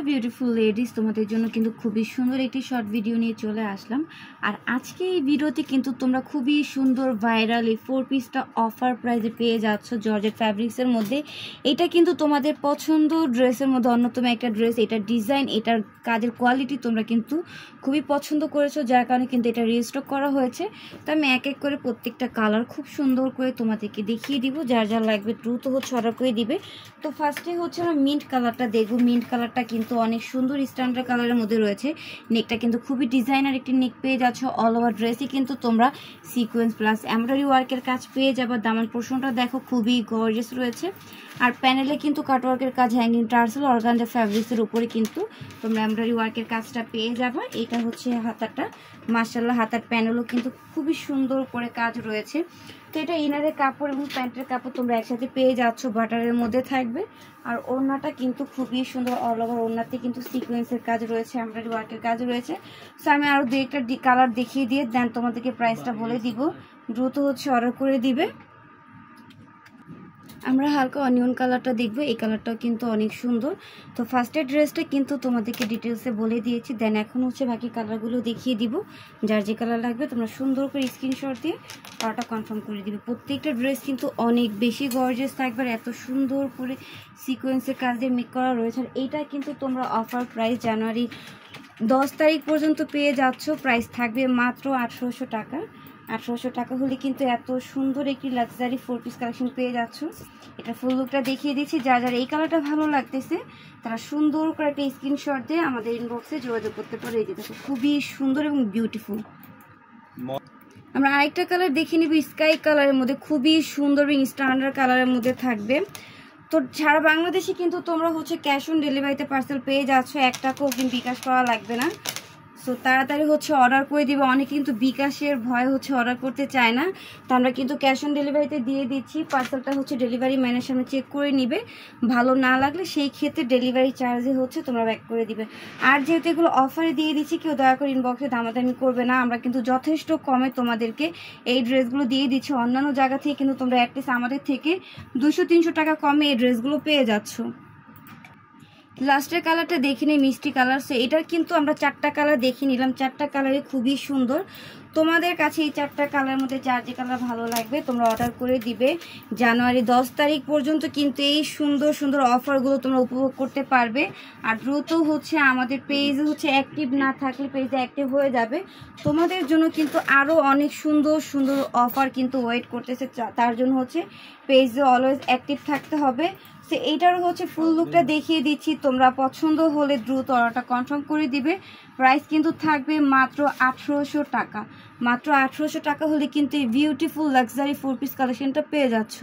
Beautiful ladies, তোমাদের জন্য কিন্তু খুবই সুন্দর একটি শর্ট ভিডিও নিয়ে চলে আসলাম। আর আজকে এই ভিডিওতে কিন্তু তোমরা খুবই সুন্দর ভাইরাল এই 4 পিসটা অফার প্রাইসে পেয়ে যাচ্ছ জর্জেট ফ্যাব্রিক্সের মধ্যে। এটা কিন্তু তোমাদের পছন্দ ড্রেসের মধ্যে অন্যতম একটা ড্রেস। এটার ডিজাইন, এটার কাজের কোয়ালিটি তোমরা কিন্তু খুবই পছন্দ করেছো, যার কারণে কিন্তু এটা রিস্টক করা হয়েছে। তো আমি এক এক করে প্রত্যেকটা কালার খুব সুন্দর করে তোমাদেরকে দেখিয়ে দিব, যার যার লাগবে দ্রুত হচ্ছে অর্ডার করে দিবে। তো ফার্স্টে হচ্ছে আমরা মিন্ট কালারটা দেখবো। মিন্ট কালারটা কিন্তু অনেক সুন্দর স্ট্যান্ডার্ড কালারের মধ্যে রয়েছে। নেকটা কিন্তু খুবই ডিজাইনার একটি নেক পেয়ে যাচ্ছ। অল ওভার ড্রেসে কিন্তু তোমরা সিকোয়েন্স প্লাস এমব্রয়ডারি ওয়ার্কের কাজ পেয়ে যাবে। দামান পোর্শনটা দেখো খুবই গর্জিয়াস রয়েছে। আর প্যানেলে কিন্তু কাটওয়ার্কের কাজ, হ্যাঙ্গিং টার্সেল অর্গানজা ফ্যাব্রিক্সের উপরে কিন্তু তোমরা এমব্রয়ডারি ওয়ার্কের কাজটা পেয়ে যাবে। এটা হচ্ছে হাতাটা, মাশাআল্লাহ হাতার প্যানেলও কিন্তু খুবই সুন্দর করে কাজ রয়েছে। তো এটা ইনারের কাপড় এবং প্যান্টের কাপড় তোমরা একসাথে পেয়ে যাচ্ছ, বাটারের মধ্যে থাকবে। আর ওড়নাটা কিন্তু খুবই সুন্দর, অল ওভার ওড়নাতে কিন্তু সিকোয়েন্সের কাজ রয়েছে, এমব্রয়ডারি ওয়ার্কের কাজ রয়েছে। সো আমি আরও দু একটা কালার দেখিয়ে দিয়ে দেন তোমাদেরকে প্রাইসটা বলে দিব, দ্রুত হচ্ছে অর্ডার করে দিবে। আমরা হালকা অনিয়ন কালারটা দেখবো, এই কালারটাও কিন্তু অনেক সুন্দর। তো ফার্স্টের ড্রেসটা কিন্তু তোমাদেরকে ডিটেলসে বলে দিয়েছি, দেন এখন হচ্ছে বাকি কালারগুলো দেখিয়ে দিব। যার যে কালার লাগবে তোমরা সুন্দর করে স্ক্রিনশট দিয়ে অর্ডারটা কনফার্ম করে দিবে। প্রত্যেকটা ড্রেস কিন্তু অনেক বেশি গর্জিয়াস থাকবে, এত সুন্দর করে সিকোয়েন্সের কাজ দিয়ে মেক করা রয়েছে। আর এইটা কিন্তু তোমরা অফার প্রাইস জানুয়ারি 10 তারিখ পর্যন্ত পেয়ে যাচ্ছ। প্রাইস থাকবে মাত্র 1800 টাকা। 1800 টাকা হলে কিন্তু এত সুন্দর একটি লাক্সারি 4 পিস কালেকশন পেয়ে যাচ্ছ। এটা ফুল লুকটা দেখিয়ে দিচ্ছি। যার এই কালারটা ভালো লাগতেছে তারা সুন্দর করে একটা স্ক্রিনশট দিয়ে আমাদের ইনবক্সে যোগাযোগ করতে পারে। এই যেটা খুবই সুন্দর এবং বিউটিফুল। আমরা আরেকটা কালার দেখে নিব, স্কাই কালারের মধ্যে খুবই সুন্দর এবং স্ট্যান্ডার্ড কালারের মধ্যে থাকবে। তো সারা বাংলাদেশে কিন্তু তোমরা হচ্ছে ক্যাশ অন ডেলিভারিতে পার্সেল পেয়ে যাচ্ছ, 1 টাকাও কিন্তু বিকাশ করা লাগবে না। সো তাড়াতাড়ি হচ্ছে অর্ডার করে দিবে। অনেকে কিন্তু বিকাশের ভয় হচ্ছে অর্ডার করতে চায় না, তো আমরা কিন্তু ক্যাশ অন ডেলিভারিতে দিয়ে দিচ্ছি। পার্সেলটা হচ্ছে ডেলিভারি ম্যানের সামনে চেক করে নিবে, ভালো না লাগলে সেই ক্ষেত্রে ডেলিভারি চার্জে হচ্ছে তোমরা ব্যাক করে দিবে। আর যেহেতু এগুলো অফারে দিয়ে দিচ্ছি, কেউ দয়া করে ইনবক্সে দামাদামি করবে না। আমরা কিন্তু যথেষ্ট কমে তোমাদেরকে এই ড্রেসগুলো দিয়ে দিচ্ছি। অন্যান্য জায়গা থেকে কিন্তু তোমরা অ্যাটলিস্ট আমাদের থেকে 200-300 টাকা কমে এই ড্রেসগুলো পেয়ে যাচ্ছ। লাস্টের কালারটা দেখে নিই, মিষ্টি কালার। সো এটার কিন্তু আমরা 4টা কালার দেখে নিলাম, 4টা কালারই খুবই সুন্দর। তোমাদের কাছে এই 4টা কালারের মধ্যে যার যে কালার ভালো লাগবে তোমরা অর্ডার করে দিবে। জানুয়ারি 10 তারিখ পর্যন্ত কিন্তু এই সুন্দর সুন্দর অফারগুলো তোমরা উপভোগ করতে পারবে। আর দ্রুত হচ্ছে আমাদের পেজে হচ্ছে অ্যাক্টিভ না থাকলে পেজে অ্যাক্টিভ হয়ে যাবে। তোমাদের জন্য কিন্তু আরও অনেক সুন্দর সুন্দর অফার কিন্তু ওয়েট করতেছে, তার জন্য হচ্ছে পেজে অলওয়েজ অ্যাক্টিভ থাকতে হবে। তো এইটারও হচ্ছে ফুল লুকটা দেখিয়ে দিচ্ছি, তোমরা পছন্দ হলে দ্রুত অর্ডারটা কনফার্ম করে দিবে। প্রাইস কিন্তু থাকবে মাত্র 1800 টাকা। মাত্র 1800 টাকা হলে কিন্তু এই বিউটিফুল লাক্সারি 4 পিস কালেকশনটা পেয়ে যাচ্ছ।